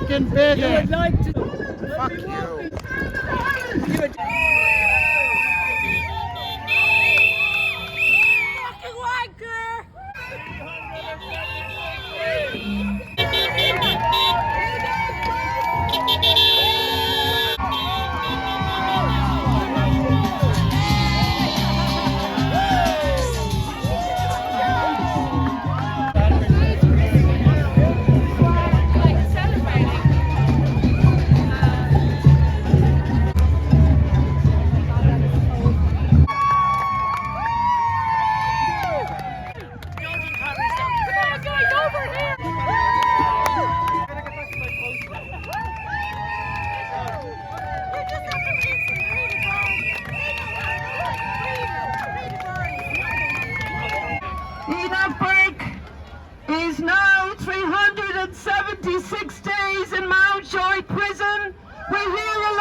stinking bigot. You would like to... Fuck you. Enoch Burke is now 376 days in Mayo Prison. We hear a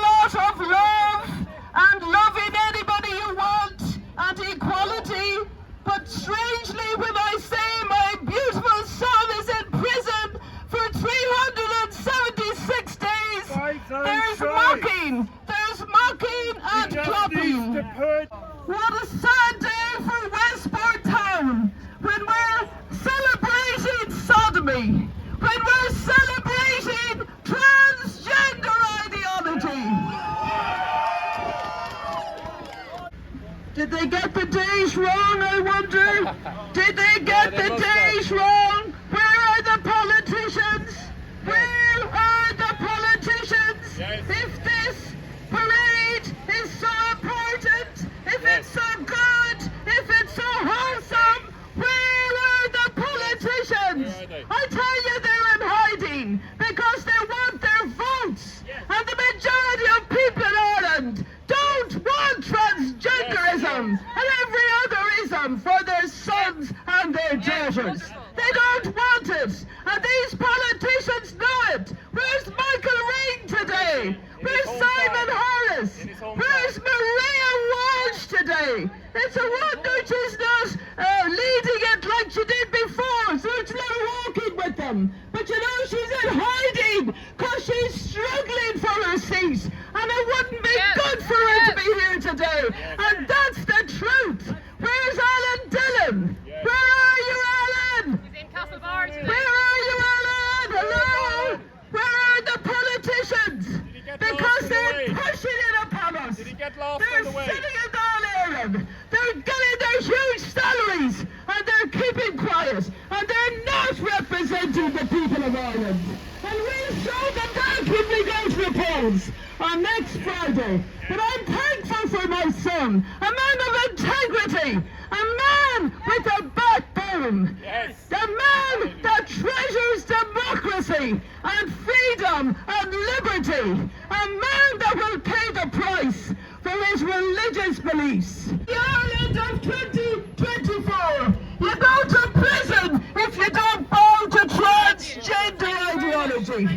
lot of love and loving anybody you want and equality. But strangely, when I say my beautiful son is in prison for 376 days, there's mocking and clapping. What a sad day for Westport Town when we're celebrating sodomy, when we're celebrating transgender ideology. Did they get the days wrong, I wonder? Did they get the days wrong? Where are the politicians? Where are the politicians? If this parade is so important, if it's so good, if it's so wholesome, where are the politicians? I tell you, they're in hiding because they want their votes. And the majority of people in Ireland don't want transgenderism and every other ism for their sons and their daughters. They don't want it. And these politicians know it. Where's Michael Reid today? Where's Simon Harris? Where's Maria Walsh today? It's a wonder she's not leading it like she did before, so it's not walking with them. But you know, she's in hiding because she's struggling for her seat. And it wouldn't be good for her to be here today. And that's the truth. Where's Alan Dillon? Where are you, Alan? He's in Castlebar today. Where are you, Alan? Hello? Where are the politicians? Because they're pushing it upon us. Did he get lost They're on the way? sitting in All Ireland. They're getting their huge salaries and they're keeping quiet. And they're not representing the people of Ireland. And we'll show them that when we go to the polls on next Friday. But I'm thankful for my son, a man of integrity, a man with a backbone, a man that treasures democracy and freedom and liberty, a man that will pay the price for his religious beliefs. The Ireland of 2024, you go to prison if you don't bow to transgender ideology.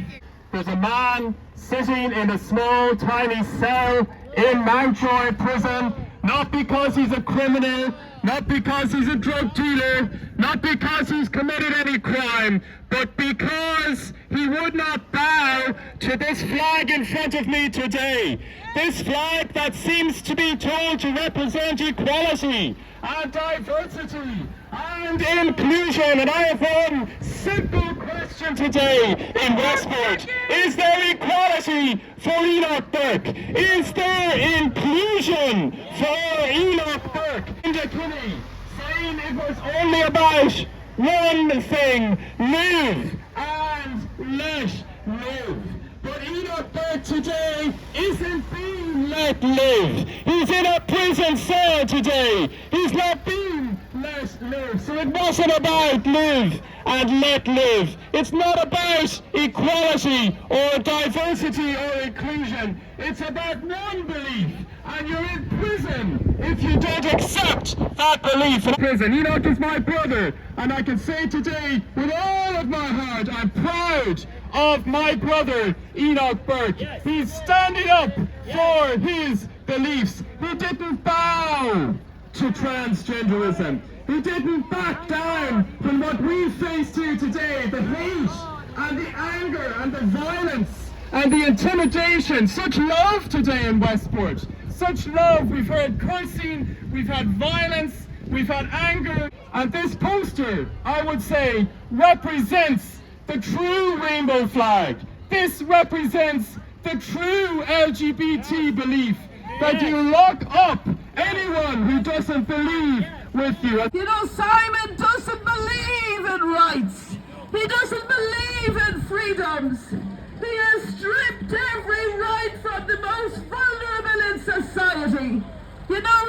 There's a man sitting in a small, tiny cell in Mountjoy prison, not because he's a criminal, not because he's a drug dealer, not because he's committed any crime, but because he would not bow to this flag in front of me today. This flag that seems to be told to represent equality and diversity and inclusion. And I have one simple question today in Westport. Is there equality for Enoch Burke? Is there inclusion for Enoch Burke? Kinney saying it was only about one thing: live and let live. But Enoch Burke today isn't being let live. He's in a prison cell today. He's not being let live. So it wasn't about live and let live. It's not about equality or diversity or inclusion. It's about non-belief. And you're in prison if you don't accept that belief. In prison. Enoch is my brother, and I can say today with all of my heart, I'm proud of my brother Enoch Burke. He's standing up for his beliefs. He didn't bow to transgenderism. He didn't back down from what we faced here today, the hate and the anger and the violence and the intimidation. Such love today in Westport. Such love. We've heard cursing, we've had violence, we've had anger. And this poster, I would say, represents the true rainbow flag. This represents the true LGBT belief, that you lock up anyone who doesn't believe with you. You know, Simon doesn't believe in rights. He doesn't believe in freedoms. He has stripped every right from the most vulnerable in society. You know,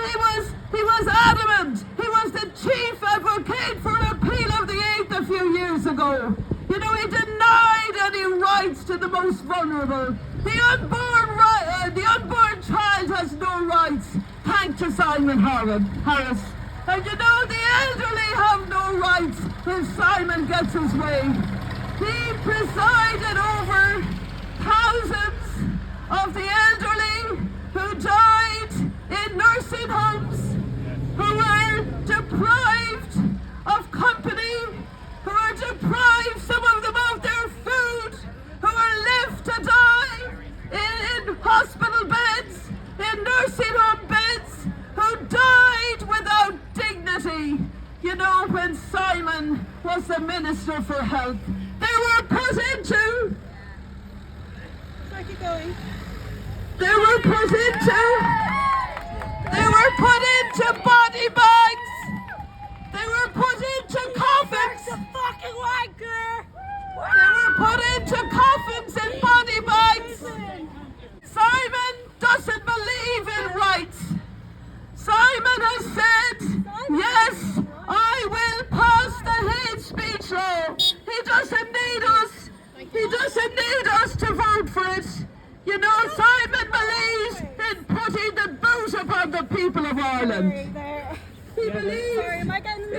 he was adamant. He was the chief advocate for repeal of the 8th a few years ago. You know, he denied any rights to the most vulnerable. The unborn child has no rights, thanks to Simon Harris. And you know, the elderly have no rights if Simon gets his way. He presided over thousands of the elderly who died in nursing homes, who were deprived of company, who were deprived, some of them, of their food, who were left to die in hospital beds, in nursing home beds, who died without dignity. You know, when Simon was the Minister for Health, they were put into... Sorry, keep going. They were put into body bags. They were put into coffins. The fucking wanker! They were put into coffins and body bags. Simon doesn't believe in rights. Simon has said, yes, I will pass the hate speech law. He doesn't need us. He doesn't need us to vote for it. You know, Simon believes in putting the boot upon the people of Ireland. He believes in putting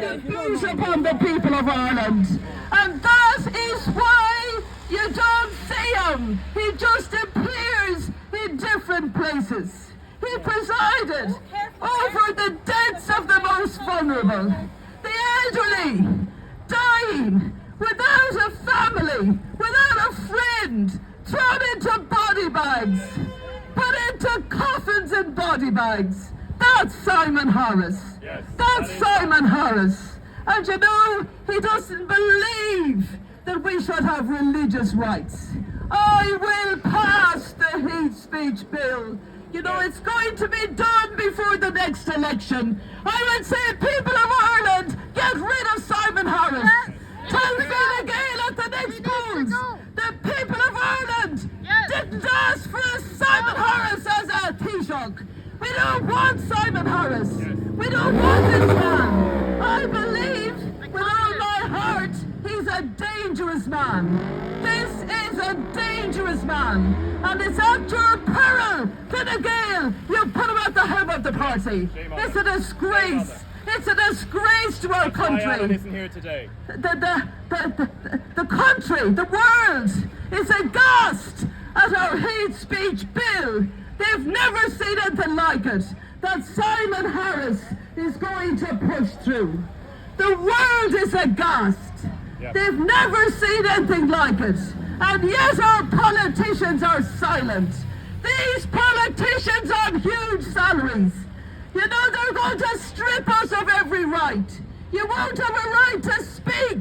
the boot upon the people of Ireland. And that is why you don't see him. He just appears in different places. He presided over the deaths of the most vulnerable, the elderly, dying without a family, without a friend, thrown into body bags, put into coffins and body bags. That's Simon Harris. Yes. That's Simon Harris. And you know, he doesn't believe that we should have religious rights. I will pass the hate speech bill. You know, it's going to be done before the next election. I would say, people of Ireland, get rid of Simon Harris. Tell Fine Gael at the next polls, the people of Ireland didn't ask for a Simon Harris as a Taoiseach. We don't want Simon Harris. We don't want this man. I believe with all my heart he's a dangerous man. This is a dangerous man. And it's at your peril, Fine Gael, you put him at the helm of the party. It's a disgrace. It's a disgrace to our country. Isn't here today. The country, the world is aghast at our hate speech bill. They've never seen anything like it that Simon Harris is going to push through. The world is aghast. They've never seen anything like it. And yet our politicians are silent. These politicians on huge salaries. You know, they're going to strip us of every right. You won't have a right to speak.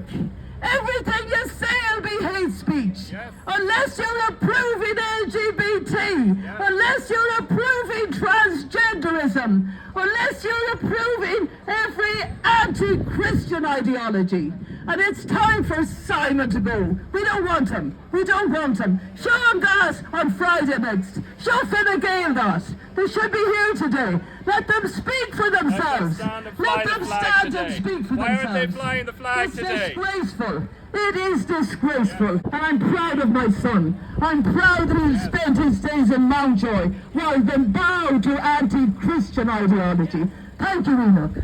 Everything you say will be hate speech. Unless you're approving LGBT, unless you're approving transgenderism, unless you're approving every anti-Christian ideology. And it's time for Simon to go. We don't want him. We don't want him. Show him that on Friday next. Show Fine Gael that. They should be here today. Let them speak for themselves. Let them stand and speak for themselves. Why aren't they flying the flag today? It's disgraceful. It is disgraceful. And I'm proud of my son. I'm proud that he spent his days in Mountjoy rather than bow to anti-Christian ideology. Thank you, Enoch.